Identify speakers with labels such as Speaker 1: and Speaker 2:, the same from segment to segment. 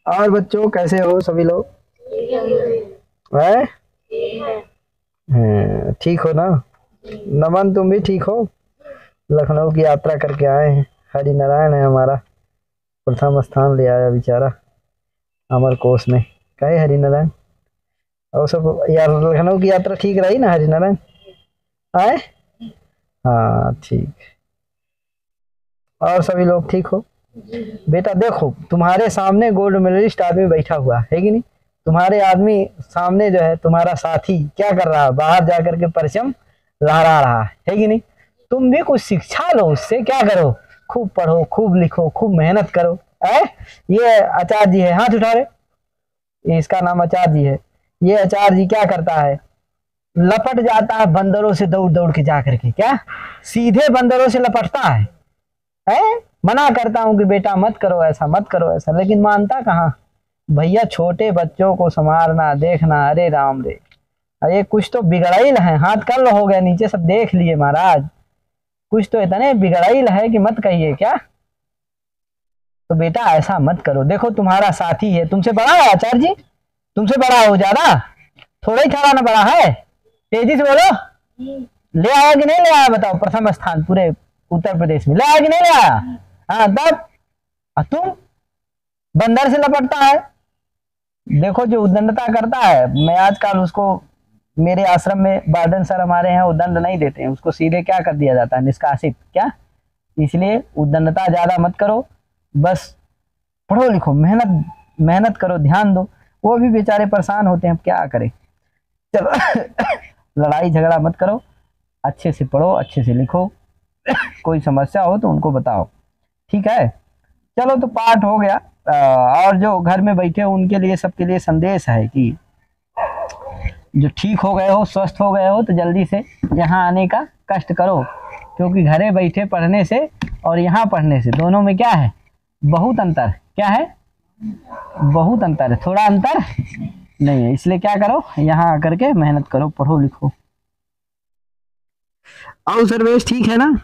Speaker 1: और बच्चों कैसे हो सभी लोग? हैं? ठीक हो ना? नमन तुम भी ठीक हो? लखनऊ की यात्रा करके आए हैं। हरि नारायण है हमारा, प्रथम स्थान ले आया बेचारा अमर कोश में। कहे हरि नारायण। और सब यार लखनऊ की यात्रा ठीक रही ना हरि नारायण? आए? हाँ ठीक। और सभी लोग ठीक हो? बेटा देखो तुम्हारे सामने गोल्ड मेडलिस्ट आदमी बैठा हुआ है कि नहीं? तुम्हारे आदमी सामने जो है तुम्हारा साथी क्या कर रहा है? बाहर जाकर के परचम लहरा रहा है कि नहीं? तुम भी कुछ शिक्षा लो उससे। क्या करो? खूब पढ़ो, खूब लिखो, खूब मेहनत करो। है? ये आचार्य जी है, हाथ उठा रहे। ये इसका नाम आचार्य जी है। ये आचार्य जी क्या करता है? लपट जाता है बंदरों से दौड़ दौड़ के जा करके। क्या सीधे बंदरों से लपटता है? मना करता हूं कि बेटा मत करो ऐसा, मत करो ऐसा, लेकिन मानता कहाँ। भैया छोटे बच्चों को संभालना देखना, अरे राम रे। अरे कुछ तो बिगड़ाइल है, हाथ कल हो गए नीचे सब देख लिए महाराज। कुछ तो इतने बिगड़ाइल है कि मत कहिए। क्या तो बेटा ऐसा मत करो। देखो तुम्हारा साथी है, तुमसे बड़ा है आचार्य जी, तुमसे बड़ा हो ज्यादा, थोड़ा ही थोड़ा ना बड़ा है। तेजी से बोलो। ले आया कि नहीं ले आया बताओ? प्रथम स्थान पूरे उत्तर प्रदेश में ले आया कि नहीं ले आया? हाँ तब तुम बंदर से लपटता है। देखो जो उद्दंडता करता है, मैं आजकल उसको मेरे आश्रम में वार्डन सर हमारे हैं, वो दंड नहीं देते हैं उसको, सीधे क्या कर दिया जाता है? निष्कासित। क्या? इसलिए उद्दंडता ज्यादा मत करो, बस पढ़ो लिखो, मेहनत मेहनत करो, ध्यान दो। वो भी बेचारे परेशान होते हैं, क्या करें। चलो लड़ाई झगड़ा मत करो, अच्छे से पढ़ो, अच्छे से लिखो। कोई समस्या हो तो उनको बताओ, ठीक है? चलो तो पाठ हो गया। और जो घर में बैठे हो उनके लिए, सबके लिए संदेश है कि जो ठीक हो गए हो, स्वस्थ हो गए हो, तो जल्दी से यहाँ आने का कष्ट करो, क्योंकि घरे बैठे पढ़ने से और यहाँ पढ़ने से दोनों में क्या है? बहुत अंतर। क्या है? बहुत अंतर है, थोड़ा अंतर नहीं है। इसलिए क्या करो, यहाँ आकर के मेहनत करो, पढ़ो लिखो। आओ सर्वेश, ठीक है ना?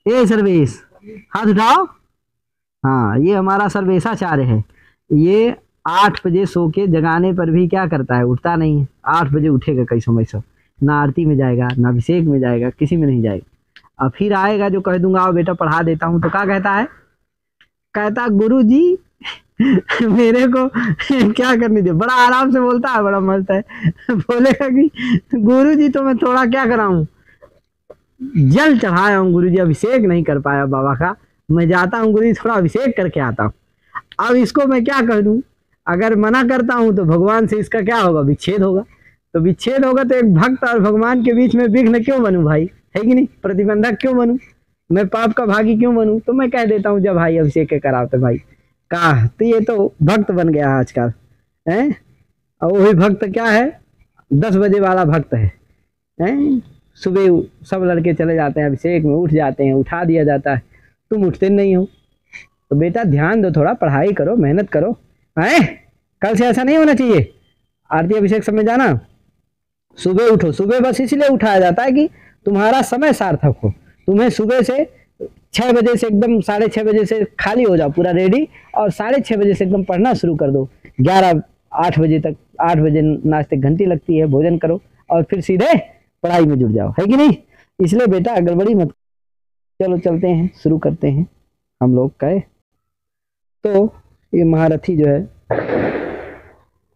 Speaker 1: ए सर्वेश, हाथ उठाओ। हाँ ये हमारा सर्वेशाचार्य है। ये 8 बजे सो के जगाने पर भी क्या करता है? उठता नहीं है। 8 बजे उठेगा कई समय सब, ना आरती में जाएगा, ना अभिषेक में जाएगा, किसी में नहीं जाएगा। अब फिर आएगा जो कह दूंगा आओ बेटा पढ़ा देता हूँ, तो क्या कहता है? कहता गुरु जी मेरे को क्या करने दे। बड़ा आराम से बोलता है, बड़ा मस्त है। बोलेगा कि गुरु जी तो मैं थोड़ा क्या कराऊं, जल चढ़ाया हूँ गुरु जी, अभिषेक नहीं कर पाया बाबा का, मैं जाता हूँ गुरु जी थोड़ा अभिषेक करके आता हूँ। अब इसको मैं क्या कर दूं? अगर मना करता हूं तो भगवान से इसका क्या होगा? विच्छेद होगा। तो विच्छेद होगा तो एक भक्त और भगवान के बीच में विघ्न क्यों बनूं भाई? है कि नहीं? प्रतिबंधक क्यों बनूं? मैं पाप का भागी क्यों बनूं? तो मैं कह देता हूँ जब भाई अभिषेक के कराते भाई का, तो ये तो भक्त बन गया आजकल है। और वही भक्त क्या है? 10 बजे वाला भक्त है? सुबह सब लड़के चले जाते हैं अभिषेक में, उठ जाते हैं, उठा दिया जाता है, तुम उठते नहीं हो। तो बेटा ध्यान दो, थोड़ा पढ़ाई करो, मेहनत करो। है? कल से ऐसा नहीं होना चाहिए। आरती अभिषेक समय जाना, सुबह उठो। सुबह बस इसलिए उठाया जाता है कि तुम्हारा समय सार्थक हो। तुम्हें सुबह से 6 बजे से एकदम 6:30 बजे से खाली हो जाओ पूरा रेडी, और 6:30 बजे से एकदम पढ़ना शुरू कर दो। 8 बजे तक, 8 बजे नाश्ते घंटी लगती है, भोजन करो और फिर सीधे पढ़ाई में जुट जाओ। है कि नहीं? इसलिए बेटा गड़बड़ी मत। चलो चलते हैं, शुरू करते हैं हम लोग का। तो ये महारथी जो है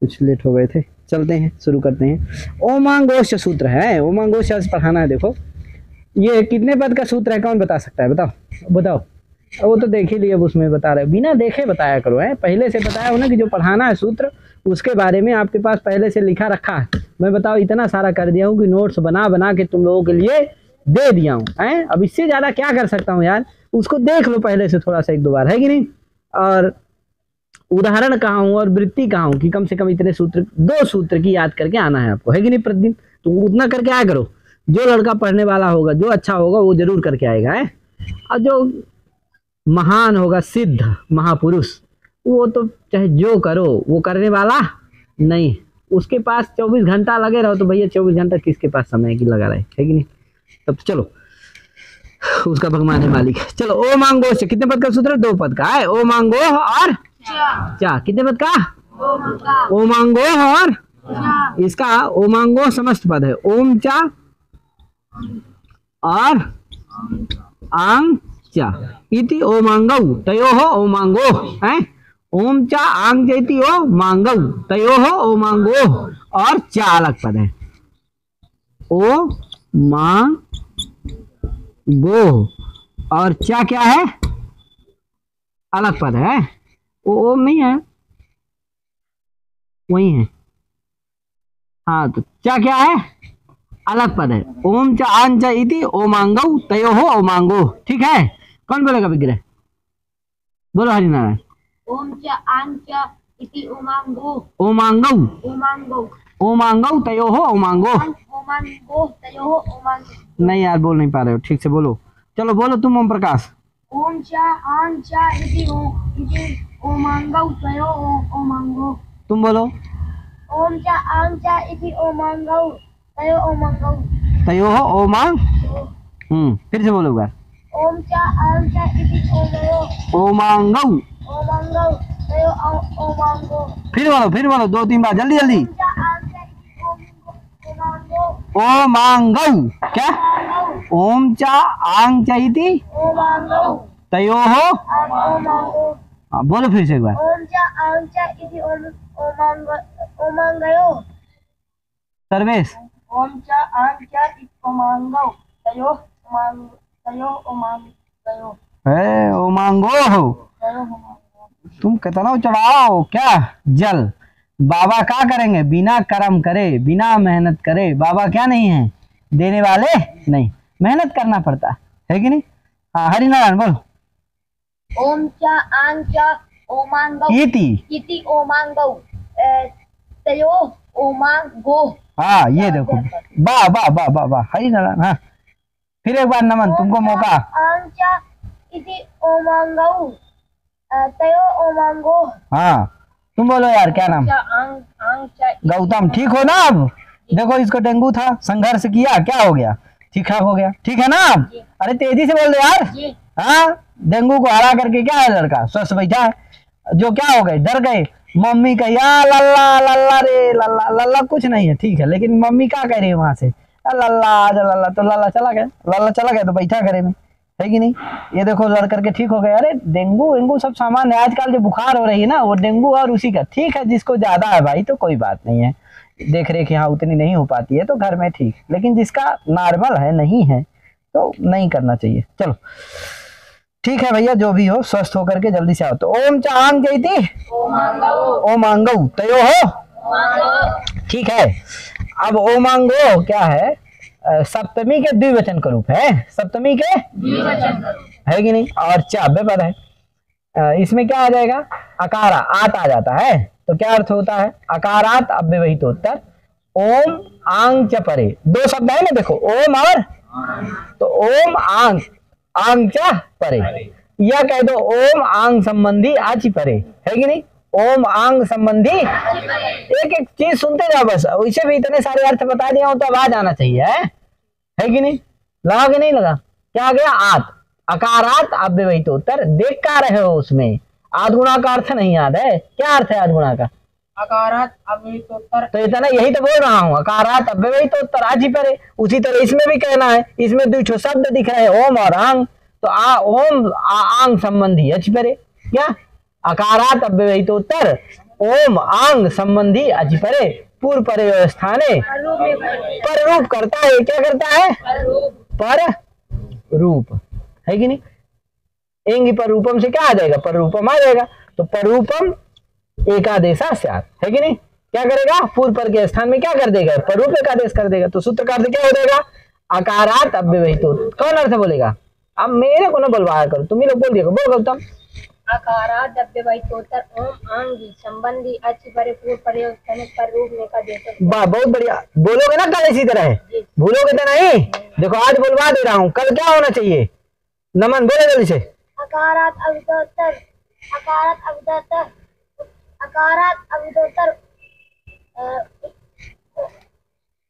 Speaker 1: कुछ लेट हो गए थे, चलते हैं शुरू करते हैं। ओमांगोश सूत्र है, ओमांगोश पढ़ाना है। देखो ये कितने पद का सूत्र है, कौन बता सकता है? बताओ बताओ। वो तो देख ही लिए, अब उसमें बता रहे, बिना देखे बताया करो। है पहले से बताया हो ना कि जो पढ़ाना है सूत्र, उसके बारे में आपके पास पहले से लिखा रखा है। मैं बताओ इतना सारा कर दिया हूँ कि नोट्स बना बना के तुम लोगों के लिए दे दिया हूँ। अब इससे ज्यादा क्या कर सकता हूँ यार? उसको देख लो पहले से थोड़ा सा, 1-2 बार, है कि नहीं? और उदाहरण कहाँ हूँ और वृत्ति कहाँ हूँ कि कम से कम इतने सूत्र, 2 सूत्र की याद करके आना है आपको, है कि नहीं? प्रतिदिन तो उतना करके आया करो। जो लड़का पढ़ने वाला होगा, जो अच्छा होगा, वो जरूर करके आएगा। है? और जो महान होगा, सिद्ध महापुरुष, वो तो चाहे जो करो, वो करने वाला नहीं। उसके पास 24 घंटा लगे रहो तो भैया 24 घंटा किसके पास समय की लगा रहे, है कि नहीं? तब तो चलो, उसका भगवान है मालिक। चलो ओ मांगो से कितने पद का सूत्र है? 2 पद का है। ओ मांगो और चा कितने पद का? ओमांगो और इसका ओमांगो समस्त पद है। ओम चा और आंग चा इति ओमांगौ तयोः ओमांगो है। ओम चा आंग चैति ओ मांगौ तयोः ओमांगो और चा अलग पद है। ओ मांगो और चा क्या है? अलग पद है। वो ओम नहीं है, वही है। हाँ तो चा क्या है? अलग पद है। ओम च आन च इति ओमांगौ तयोः ओमांगो। ठीक है, कौन बोलेगा विग्रह? बोलो हरिनारायण।
Speaker 2: ओम च आन च इति ओमांगो
Speaker 1: ओमांगौ
Speaker 2: ओमांगो
Speaker 1: ओमांगौ तयोः ओमांगो।
Speaker 2: ओमांगो तयोः ओमांगो।
Speaker 1: नहीं यार, बोल नहीं पा रहे हो, ठीक से बोलो। चलो बोलो तुम ओम प्रकाश।
Speaker 2: ओम च आन च इति ओमांगौ तयोः ओमांगो।
Speaker 1: तुम बोलो।
Speaker 2: ओम च आन च इति ओमांगौ तयोः ओमांगो।
Speaker 1: तयोः ओमांग। फिर से बोलो यार।
Speaker 2: ओम च आन च इति
Speaker 1: ओमांगौ
Speaker 2: ओमांगो तयोः ओमांगो।
Speaker 1: फिर बोलो 2-3 बार, जल्दी जल्दी।
Speaker 2: ओम च आन च इति ओमांगो
Speaker 1: ओमांगौ क्या? ओम च आंग च इति
Speaker 2: ओमांगो
Speaker 1: तयोः।
Speaker 2: ओमांगो।
Speaker 1: हाँ, बोलो फिर से एक बार।
Speaker 2: ओम च आंग च इति ओमांगयो।
Speaker 1: सर्वेश।
Speaker 2: ओम च आंग च इति ओमांगो तयोः ओमांगयो।
Speaker 1: है ओमांगो हो। तुम कितना चढ़ाओ क्या? जल बाबा क्या करेंगे? बिना कर्म करे, बिना मेहनत करे बाबा क्या नहीं है? देने वाले नहीं, मेहनत करना पड़ता है कि नहीं? हाँ हरिनारायण बोलो।
Speaker 2: ओम च आंग च ओमांगो इति ओमांगो तयोः ओमांगो।
Speaker 1: हाँ ये देखो, वाह वाह वाह वाह वाह हरिनारायण। हाँ फिर एक बार नमन, तुमको मौका।
Speaker 2: आंग च इति ओमांगो तयोः ओमांगो।
Speaker 1: हाँ तुम बोलो यार, क्या नाम? गौतम। ठीक हो ना? अब देखो इसको डेंगू था, संघर्ष किया, क्या हो गया? ठीक ठाक हो गया, ठीक है ना? अरे तेजी से बोल दो यार। हाँ डेंगू को हरा करके क्या है, लड़का स्वस्थ बैठा है। जो क्या हो गए, डर गए, मम्मी कही लल्ला लल्ला रे लल्ला। लल्ला कुछ नहीं है, ठीक है, लेकिन मम्मी क्या कह रही है वहां से? लल्ला आजा लल्ला, तो लल्ला चला गया। लल्ला चला गया तो बैठा घरे में, है कि नहीं? ये देखो लड़ करके ठीक हो गया। अरे डेंगू वेंगू सब सामान्य है। आजकल जो बुखार हो रही है ना, वो डेंगू और उसी का। ठीक है, जिसको ज्यादा है भाई तो कोई बात नहीं है, देख रेख यहाँ उतनी नहीं हो पाती है तो घर में ठीक, लेकिन जिसका नॉर्मल है, नहीं है, तो नहीं करना चाहिए। चलो ठीक है भैया, जो भी हो स्वस्थ होकर के जल्दी से आओ। तो ओम चांग जयती ओमांगो तयो हो। ठीक है, अब ओमांगो क्या है? सप्तमी के द्विवचन का रूप है। सप्तमी के है कि नहीं? और चाव्य पद है। इसमें क्या आ जाएगा? अकारा आत आ जाता है। तो क्या अर्थ होता है? अकारात अव्यवहितोत्तर ओम आंग च परे। दो शब्द है ना, देखो ओम और, तो ओम आंग आंग च परे, या कह दो ओम आंग संबंधी आच परे, है कि नहीं? ओम आंग संबंधी। एक एक चीज सुनते जाओ बस, वैसे भी इतने सारे अर्थ बता दिया हो तो आवाज आना चाहिए, है कि नहीं? लगा कि नहीं लगा? क्या आ गया? आत अकारात अव्यवहितोत्तर। देख का रहे हो उसमें? आधगुणा का अर्थ नहीं याद है? क्या अर्थ है आधगुणा का?
Speaker 2: अकारात अव्यवहितोत्तर।
Speaker 1: तो इतना यही तो बोल रहा हूँ, अकारात अव्यवहितोत्तर आज ही परे। उसी तरह इसमें भी कहना है, इसमें दो शब्द दिख रहे हैं ओम और आंग, तो ओम आंग संबंधी अच परे। क्या? अकारात अव्यवहितोत्तर ओम आंग संबंधी अच परे पूर्व परे स्थाने पर रूप करता है। क्या करता है? पर रूप, है कि नहीं? एंगी पर रूपम से क्या आ जाएगा? पर रूपम आ जाएगा। तो पर रूपम एकादेशा स्यात्, है कि नहीं? क्या करेगा? पूर्व पर के स्थान में क्या कर देगा? पर रूप एकादेश कर देगा। तो सूत्र का अर्थ क्या हो जाएगा? अकारात अव्यवहितो। कौन अर्थ बोलेगा? अब मेरे को ना बुलवाया करो, तुम ही लोग बोल दिया। बोल गौतम।
Speaker 2: अकारात अव्यवहितोत्तर ओम आंगी संबंधी अच परे पूर्व परे स्थाने पर रूप एकादेश।
Speaker 1: वाह बहुत बढ़िया। बोलोगे ना कल इसी तरह? भूलोगे तो नहीं। देखो आज बुलवा दे रहा हूँ, कल क्या होना चाहिए? नमन बोले जल्दी से।
Speaker 2: अकारात अव्यवहितोत्तर अकारात अव्यवहितोत्तर अकारात अव्यवहितोत्तर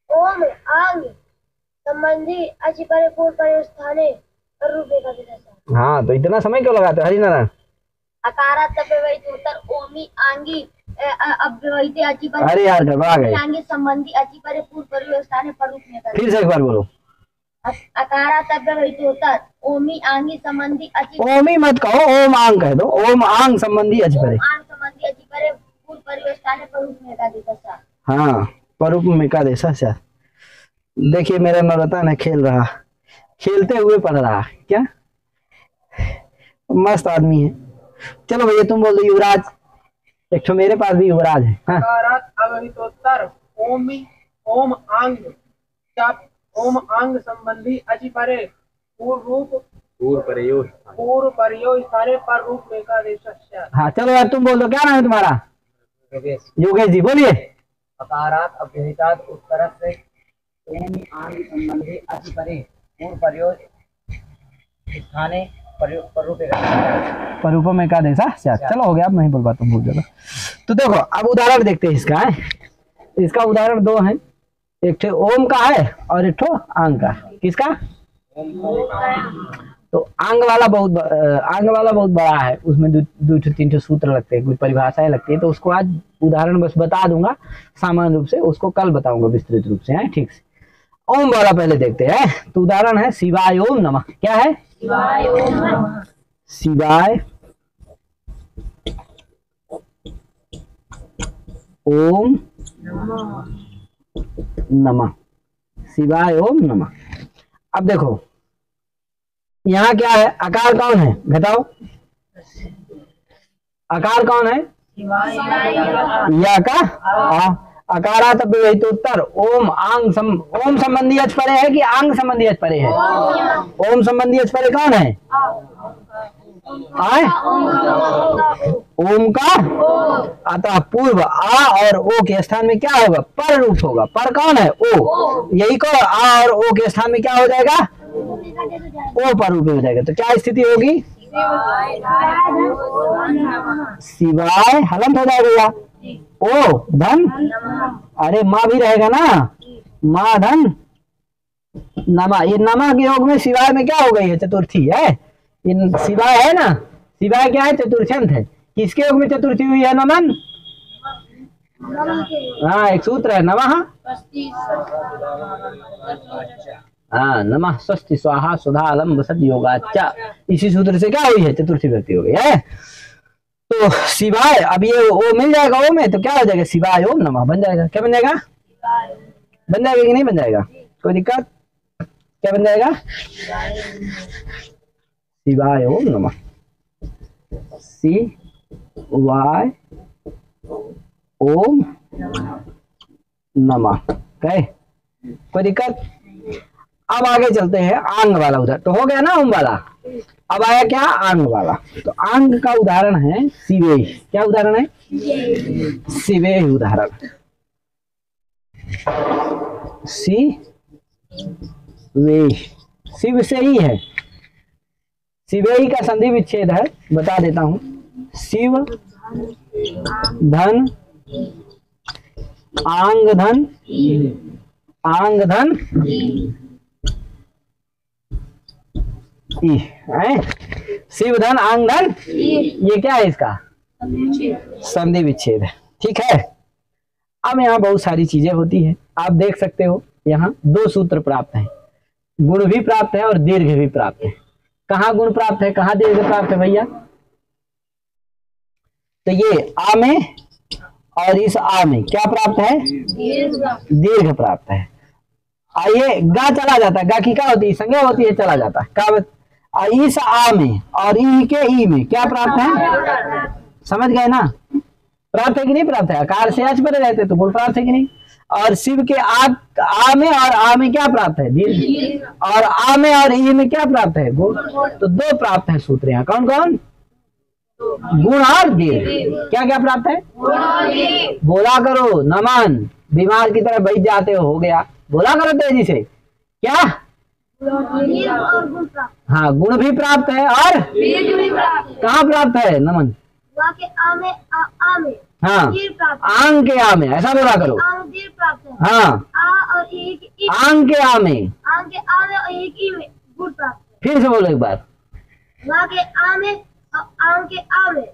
Speaker 2: ओम आंग संबंधी अच परे पूर्व परे स्थाने पर रूप एकादेश।
Speaker 1: हाँ तो इतना समय क्यों लगाते हो हरिनारायण?
Speaker 2: अकारात अव्यवहित उत्तर ओमी आंगी अव्यवहित अची पर
Speaker 1: अरे यार गड़बड़ा गए,
Speaker 2: आंगी संबंधी अची पर पूर्व परिव्यवस्था ने पर रूप में कर
Speaker 1: फिर से एक बार बोलो।
Speaker 2: अकारात अव्यवहित उत्तर ओमी आंगी संबंधी अची
Speaker 1: ओमी मत कहो, ओम आंग कह दो। ओम आंग संबंधी अच परे,
Speaker 2: आंग संबंधी अची पर पूर्व परिव्यवस्था ने पर रूप में कर देता सा।
Speaker 1: हाँ परूप में का दे सा। देखिए मेरा नौरता ने खेल रहा, खेलते हुए पढ़ रहा, क्या मस्त आदमी है। चलो भैया तुम बोल दो युवराज, एक तो मेरे पास भी युवराज है। हाँ?
Speaker 3: अकारात अव्यवहितोत्तर ओमी ओम आंग चाप ओम आंग संबंधी अचि परे पूर्व रूप पूर्व प्रयोग स्थाने पर रूप में का देशस्य।
Speaker 1: हाँ चलो यार तुम बोल दो, क्या नाम है तुम्हारा? योगेश जी बोलिए।
Speaker 4: अकारात अव्यवहितात उत्तर से ओम आंग संबंधी अचि परे पूर्व प्रयोग स्थाने
Speaker 1: परूपों में का देसा। चलो हो गया, अब नहीं बोल पाता, भूल जाओ। तो देखो अब उदाहरण देखते हैं इसका है। इसका उदाहरण दो है, एक ठो ओम का है और एक ठो आंग का। किसका? तो आंग वाला बहुत बड़ा है, उसमें दो तीन ठो सूत्र लगते हैं, कुछ परिभाषाएं लगती है। तो उसको आज उदाहरण बस बता दूंगा सामान्य रूप से, उसको कल बताऊंगा विस्तृत रूप से, है ठीक से। ओम वाला पहले देखते हैं। तो उदाहरण है शिवाय ओम नमः। क्या है? शिवाय ओम नमः। शिवाय ओम नमः। शिवाय ओम नमः। अब देखो यहाँ क्या है, आकार कौन है बताओ? आकार कौन है? या का अकारात अव्यवहित उत्तर ओम आंग ओम संबंधी अच परे है कि आंग संबंधी अच परे है? ओम संबंधी अच परे कौन है? आए ओम का अतः पूर्व आ और ओ के स्थान में क्या होगा? पर रूप होगा। पर कौन है? ओ। यही को आ और ओ के स्थान में क्या हो जाएगा? ओ पर रूप हो जाएगा। तो क्या स्थिति होगी? शिवाय हलंत हो जाएगा, ओ धन, अरे माँ भी रहेगा ना, माँ धन नमा। ये नमा के योग में शिवाय में क्या हो गई है? चतुर्थी है। इन शिवाय है ना, शिवाय क्या है? चतुर्थ्यंत है। किसके योग में चतुर्थी हुई है? नमन। हाँ एक सूत्र है नमः। हाँ नमः स्वस्ति स्वाहा सुधा अलम वसत योगाचा। इसी सूत्र से क्या हुई है? चतुर्थी व्यक्ति हो गई है। तो शिवाय, अब ये ओ मिल जाएगा ओ में, तो क्या हो जाएगा? शिवाय ओम नमः बन जाएगा। क्या बन जाएगा? बन जाएगा कि नहीं बन जाएगा? कोई दिक्कत? क्या बन जाएगा? शिवाय ओम नमः। शिवाय ओम नमः। कहे कोई दिक्कत? अब आगे चलते हैं आंग वाला। उधर तो हो गया ना ओम वाला, अब आया क्या? आंग वाला। तो आंग का उदाहरण है शिवेय। क्या उदाहरण है? शिवेय उदाहरण। शिवेय शिव से ही है। शिवेय का संधि विच्छेद है, बता देता हूं। शिव धन आंग धन आंग धन ई है। शिव धन आंग धन, ये क्या है? इसका संधि विच्छेद है। ठीक है। अब यहाँ बहुत सारी चीजें होती है, आप देख सकते हो। यहाँ दो सूत्र प्राप्त हैं, गुण भी प्राप्त है और दीर्घ भी प्राप्त है। कहाँ गुण प्राप्त है, कहाँ दीर्घ प्राप्त है भैया? तो ये आ में और इस आ में क्या प्राप्त है? दीर्घ प्राप्त है। आइए गा चला जाता है, गा की क्या होती है? संज्ञा होती है, चला जाता है। का इस आ में और ई के ई में क्या प्राप्त है? समझ गए ना? प्राप्त है कि नहीं प्राप्त है? आकार से आज पर रहते तो गुण प्राप्त है कि नहीं? और शिव के आ में और आ में क्या प्राप्त है? दीर्घ। और आ में और ई में क्या प्राप्त है? गुण। तो दो प्राप्त है सूत्र यहाँ। कौन कौन? गुण और दीर्घ। क्या क्या प्राप्त है? बोला करो नमन, बीमार की तरह बैठ जाते हो गया। बोला करो तेजी से। क्या? हाँ गुण भी प्राप्त है और कहाँ प्राप्त है नमन? हाँ आंग के आ में, ऐसा बोला करो। हाँ आंग के आ में, फिर से बोलो एक बार।
Speaker 2: आंग के आ में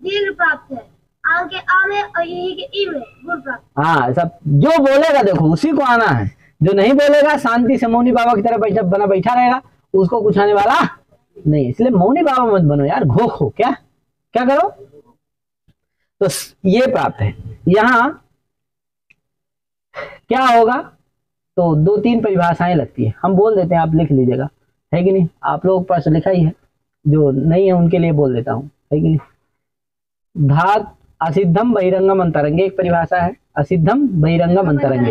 Speaker 2: दीर्घ प्राप्त है, आंग के आ में और यही के ई में गुण प्राप्त।
Speaker 1: हाँ, सब जो बोलेगा देखो उसी को आना है, जो नहीं बोलेगा शांति से मौनी बाबा की तरह बैठा रहेगा, उसको कुछ आने वाला नहीं। इसलिए मौनी बाबा मत बनो यार, घो खो क्या क्या करो। तो ये प्राप्त है। यहाँ क्या होगा, तो 2-3 परिभाषाएं लगती है, हम बोल देते हैं, आप लिख लीजिएगा, है कि नहीं। आप लोग पास लिखा ही है, जो नहीं है उनके लिए बोल देता हूँ, है कि नहीं। धात असिद्धम बहिरंगम अंतरंगे एक परिभाषा है, असिद्धम बहिरंगम अंतरंगे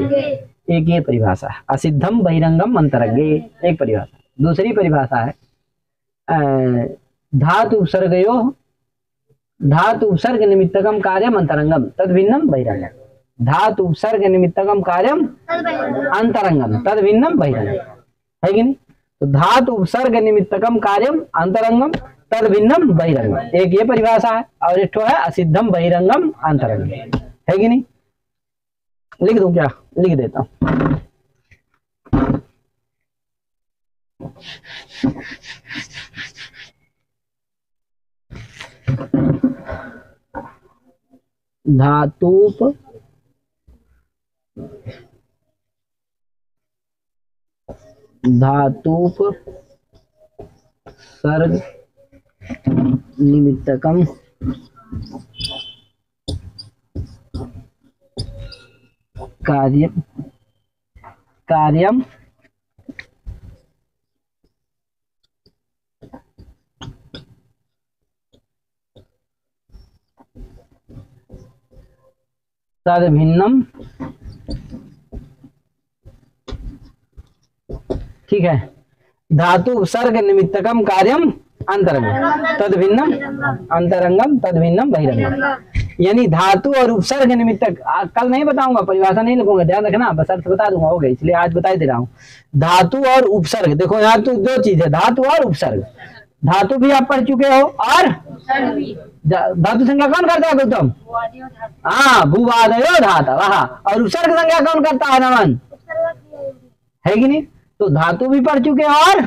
Speaker 1: एक ये परिभाषा है, असिद्धम बहिरंगम अंतरंगे एक परिभाषा। दूसरी परिभाषा है धातु उपसर्गयो धातु उपसर्ग निमित्तकम कार्यम अंतरंगम तद भिन्नम बहिरंगम। धातु उपसर्ग निमित्तकम कार्यम अंतरंगम तद भिन्नम बहिरंगम, है कि नहीं। तो धातु उपसर्ग निमित्तकम कार्यम अंतरंगम तद भिन्नम बहिरंगम, एक ये परिभाषा है, और एक है असिद्धम बहिरंगम अंतरंगम, है कि नहीं। लिख दूं क्या, लिख देता हूं। धातुप सर्ग निमित्तकम कार्यम तद भिन्नम, ठीक है। धातु उपसर्ग निमित्तकम कार्यम अंतरंगम तद भिन्नम अंतरंगम तद भिन्नम बहिरंगम। यानी धातु और उपसर्ग निमित्तक, कल नहीं बताऊंगा, परिभाषा नहीं लिखूंगा, ध्यान रखना, बस अर्थ बता दूंगा, हो गया, इसलिए आज बता दे रहा हूँ। धातु और उपसर्ग, देखो यहाँ तो 2 चीज है, धातु और उपसर्ग। धातु भी आप पढ़ चुके हो, और धातु संज्ञा कौन करता है गौतम? हाँ, भूवादयो धाता, वहा। और उपसर्ग संज्ञा कौन करता है नमन, है कि नहीं। तो धातु भी पढ़ चुके हैं, और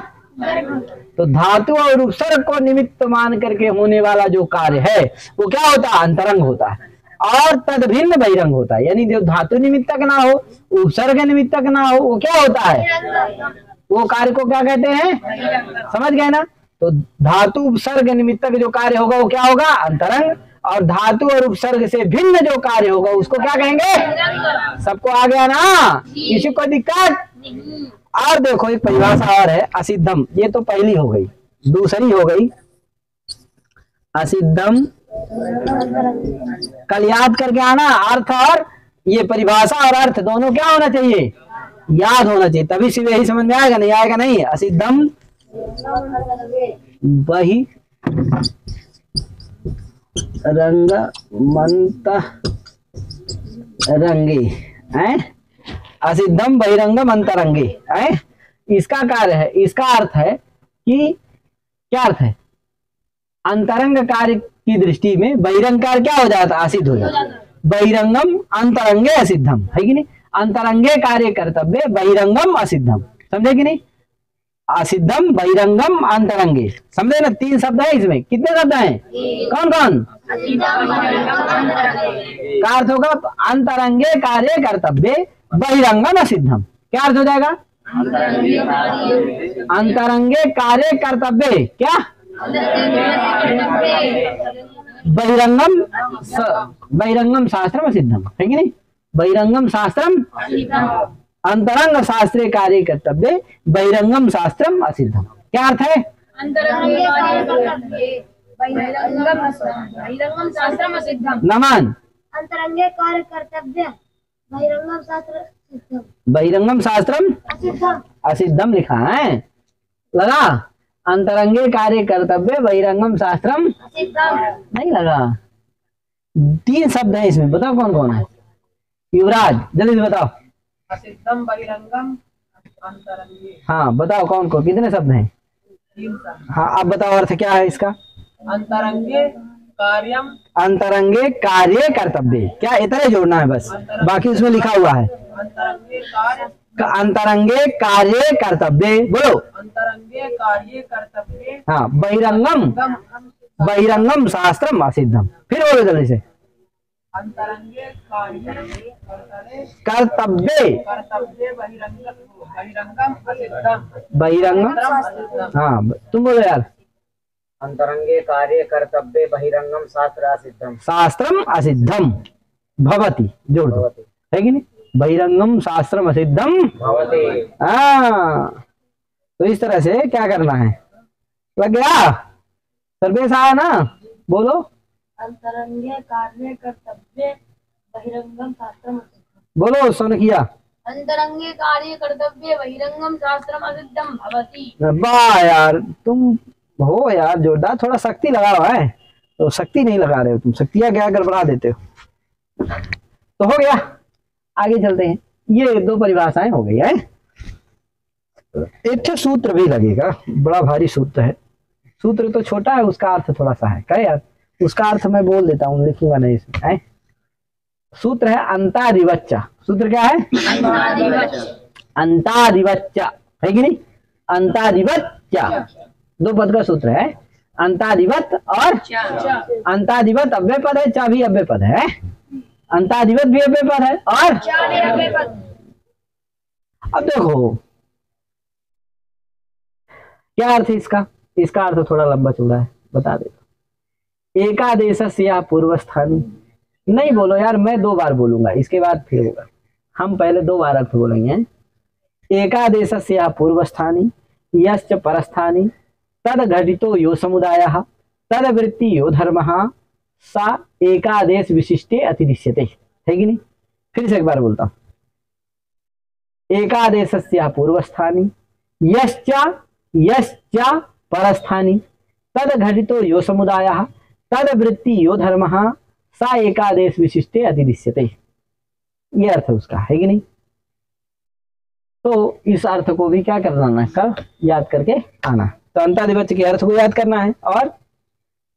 Speaker 1: तो धातु और उपसर्ग को निमित्त मान करके होने वाला जो कार्य है वो क्या होता है, अंतरंग होता है, और तद भिन्न बहिरंग होता है। यानी जो धातु निमित्तक ना हो, उपसर्ग निमित्तक ना हो, वो क्या होता है, वो कार्य को क्या कहते हैं, समझ गए ना। तो धातु उपसर्ग निमित्तक जो कार्य होगा वो क्या होगा, अंतरंग, और धातु और उपसर्ग से भिन्न जो कार्य होगा उसको क्या कहेंगे। सबको आ गया ना, किसी को दिक्कत। और देखो एक परिभाषा और है, असिद्धम, ये तो पहली हो गई, दूसरी हो गई असिद्धम। कल याद करके आना, अर्थ और ये परिभाषा और अर्थ दोनों क्या होना चाहिए, याद होना चाहिए, तभी सीधे यही समझ में आएगा, नहीं आएगा नहीं। असिद्धम बहि रंग मंत रंगे, असिद्धम बहिरंगम अंतरंगे, इसका कार्य है, इसका अर्थ है कि क्या अर्थ है, अंतरंग कार्य की दृष्टि में बहिरंग कार्य क्या हो जाता है, असिद्ध हो जाता है। बहिरंगम अंतरंगे असिद्धम, है कि नहीं। अंतरंगे कार्य कर्तव्य बहिरंगम असिद्धम, समझे कि नहीं। असिद्धम बहिरंगम अंतरंगे, समझे ना। 3 शब्द है इसमें, कितने शब्द हैं, कौन कौन। का अर्थ होगा अंतरंगे कार्य कर्तव्य बहिरंगम असिद्धम, क्या अर्थ हो जाएगा, अंतरंगे कार्य कर्तव्य क्या, बहिरंगम शास्त्रम असिद्धम, है कि नहीं। बहिरंगम शास्त्रम अंतरंग शास्त्रे कार्य कर्तव्य बहिरंगम शास्त्रम असिद्धम, क्या अर्थ है, नमन।
Speaker 2: अंतरंगे कार्य कर्तव्य बहिरंगम शास्त्र
Speaker 1: बहिरंगम शास्त्रम असिद्धम लिखा है, लगा। अंतरंगे कार्य कर्तव्य बहिरंगम शास्त्रम नहीं लगा। 3 शब्द है इसमें, बताओ कौन कौन है, युवराज जल्दी से बताओ।
Speaker 3: असिद्धम बहिरंगम अंतरंगे,
Speaker 1: हाँ बताओ कौन कौन, कितने शब्द हैं।
Speaker 3: 3 शब्द।
Speaker 1: हाँ अब बताओ अर्थ क्या है इसका।
Speaker 3: अंतरंगे कार्यम,
Speaker 1: अंतरंगे कार्य कर्तव्य, क्या इतना जोड़ना है बस, बाकी उसमें लिखा हुआ है।
Speaker 3: अंतरंगे कार्य,
Speaker 1: अंतरंगे कार्य कर्तव्य, बोलो।
Speaker 3: अंतरंगे कार्य कर्तव्य
Speaker 1: हाँ बहिरंगम बहिरंगम शास्त्रम असिद्धम। फिर बोलो जल्दी से।
Speaker 3: अंतरंगे कार्य
Speaker 1: कर्तव्य
Speaker 3: कर्तव्य बहिरंगम असिद्धम।
Speaker 1: बहिरंगम, हाँ तुम बोलो यार।
Speaker 4: अंतरंगे कार्य कर्तव्य बहिरंगम शास्त्र सिद्धम।
Speaker 1: शास्त्रम असिद्धम भवति, जोड़ दो, है कि नहीं? बहिरंगम शास्त्रम असिद्धम
Speaker 4: भवति।
Speaker 1: हाँ, तो इस तरह से क्या करना है, लग गया? सर्वेश आया ना? बोलो।
Speaker 2: अंतरंगे कार्य कर्तव्य बहिरंगम शास्त्रम असिद्धम।
Speaker 1: बोलो सोनकिया।
Speaker 2: अंतरंगे कार्य कर्तव्य बहिरंगम शास्त्रम असिद्धम भवति।
Speaker 1: वाह यार, तुम हो यार जोरदार, थोड़ा शक्ति लगा हुआ है, तो शक्ति नहीं लगा रहे हो तुम, शक्तियां क्या गड़बड़ा देते हो। तो हो गया, आगे चलते हैं। ये दो परिभाषाएं हो गई है। एक सूत्र भी लगेगा, बड़ा भारी सूत्र है। सूत्र तो छोटा है, उसका अर्थ थोड़ा सा है। क्या यार, उसका अर्थ मैं बोल देता हूँ, लिखूंगा नहीं इसमें है। सूत्र है अंतादिवच्चा। सूत्र क्या है? अंतादिवच्चा, है कि नहीं? अंतादिवच्चा दो पद का सूत्र है, अंतादिवत और अंतादिवत अव्यय पद है, चा भी अव्यय पद है, अंतादिवत भी अव्यय पद है, और अब देखो क्या अर्थ है इसका। इसका अर्थ थोड़ा लंबा चौड़ा है, बता देता। एकादेशस्य पूर्वस्थानी, नहीं बोलो यार, मैं 2 बार बोलूंगा, इसके बाद फिर होगा। हम पहले 2 बार अर्थ बोलेंगे। एकादेशस्य पूर्वस्थानी यश्च परस्थानी तद घटितो यो समुदायः तद वृत्ति यो धर्मः सा एकादेश विशिष्टे अतिदिश्यते, है कि नहीं? फिर से एक बार बोलता हूं। एकादेशस्य पूर्वस्थानी यश्च परस्थानी तद घटितो यो समुदायः तद वृत्ति यो धर्मः सा एकादेश विशिष्टे अतिदिश्यते। ये अर्थ है उसका, है कि नहीं? तो इस अर्थ को भी क्या करना है, कल याद करके आना। तो अंतादिवच्च के अर्थ को याद करना है। और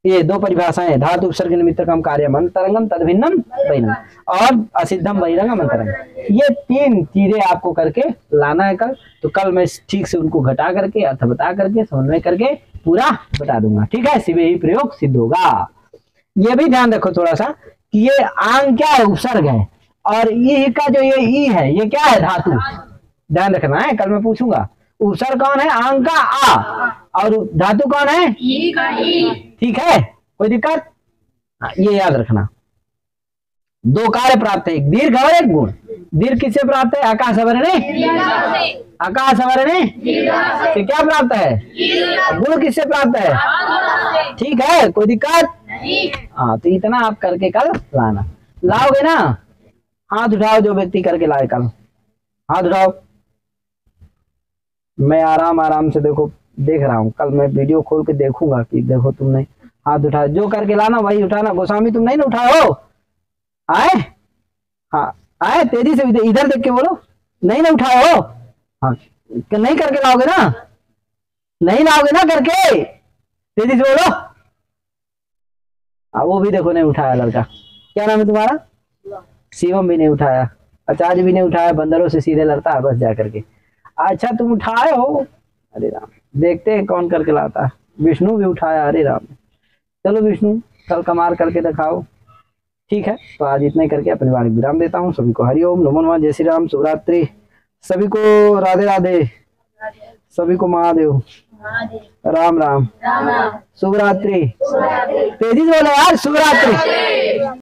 Speaker 1: ये 2 परिभाषाएं, धातु उपसर्ग निमित्तकम कार्यम अंतरंगम तद भिन्नम बहिरंगम और असिद्धम बहिरंगम अंतरंगम। ये 3 चीजें आपको करके लाना है कल। तो कल मैं ठीक से उनको घटा करके, अर्थ बता करके, समन्वय करके पूरा बता दूंगा, ठीक है? सिवे ही प्रयोग सिद्ध होगा। ये भी ध्यान रखो थोड़ा सा कि ये आंग क्या है, उपसर्ग है, और ई का जो ये ई है, ये क्या है, धातु। ध्यान रखना है, कल मैं पूछूंगा। उपसर्ग कौन है? आंग का आ, और धातु कौन है? ई का ई। ठीक है, कोई दिक्कत? ये याद रखना। 2 कार्य प्राप्त है, एक दीर्घ और एक गुण। दीर्घ किससे प्राप्त है? आकाश अवरणे। आकाश अवरणे से क्या प्राप्त है? गुण किससे प्राप्त है? ठीक है, कोई दिक्कत? हाँ, तो इतना आप करके कल लाना। लाओगे ना? हाथ उठाओ जो व्यक्ति करके लाए कल, हाथ उठाओ। मैं आराम से देखो देख रहा हूँ, कल मैं वीडियो खोल के देखूंगा कि देखो तुमने हाथ उठाया। जो करके लाना वही उठाना। गोस्वामी तुम नहीं ना उठाए हो? आए? हाँ आए, तेजी से इधर देख के बोलो, नहीं ना उठाए हो? हाँ, नहीं करके लाओगे ना? नहीं लाओगे ना करके? तेजी से बोलो। वो भी देखो नहीं उठाया लड़का। क्या नाम है तुम्हारा? शिवम भी नहीं उठाया, आचार्य भी नहीं उठाया, बंदरों से सीधे लड़ता है बस जा करके। अच्छा तुम उठाए हो? अरे राम, देखते हैं कौन करके लाता है। विष्णु भी उठाया, अरे राम। चलो विष्णु, कल कमाल करके दिखाओ, ठीक है? तो आज इतना ही करके अपने वाणी विराम देता हूँ। सभी को हरिओम, नमो नमः, जय श्री राम, शुभरात्रि। सभी को राधे राधे, सभी को महादेव, राम राम, शुभरात्रि। तेजी से बोलो यार, शुभरात्रि।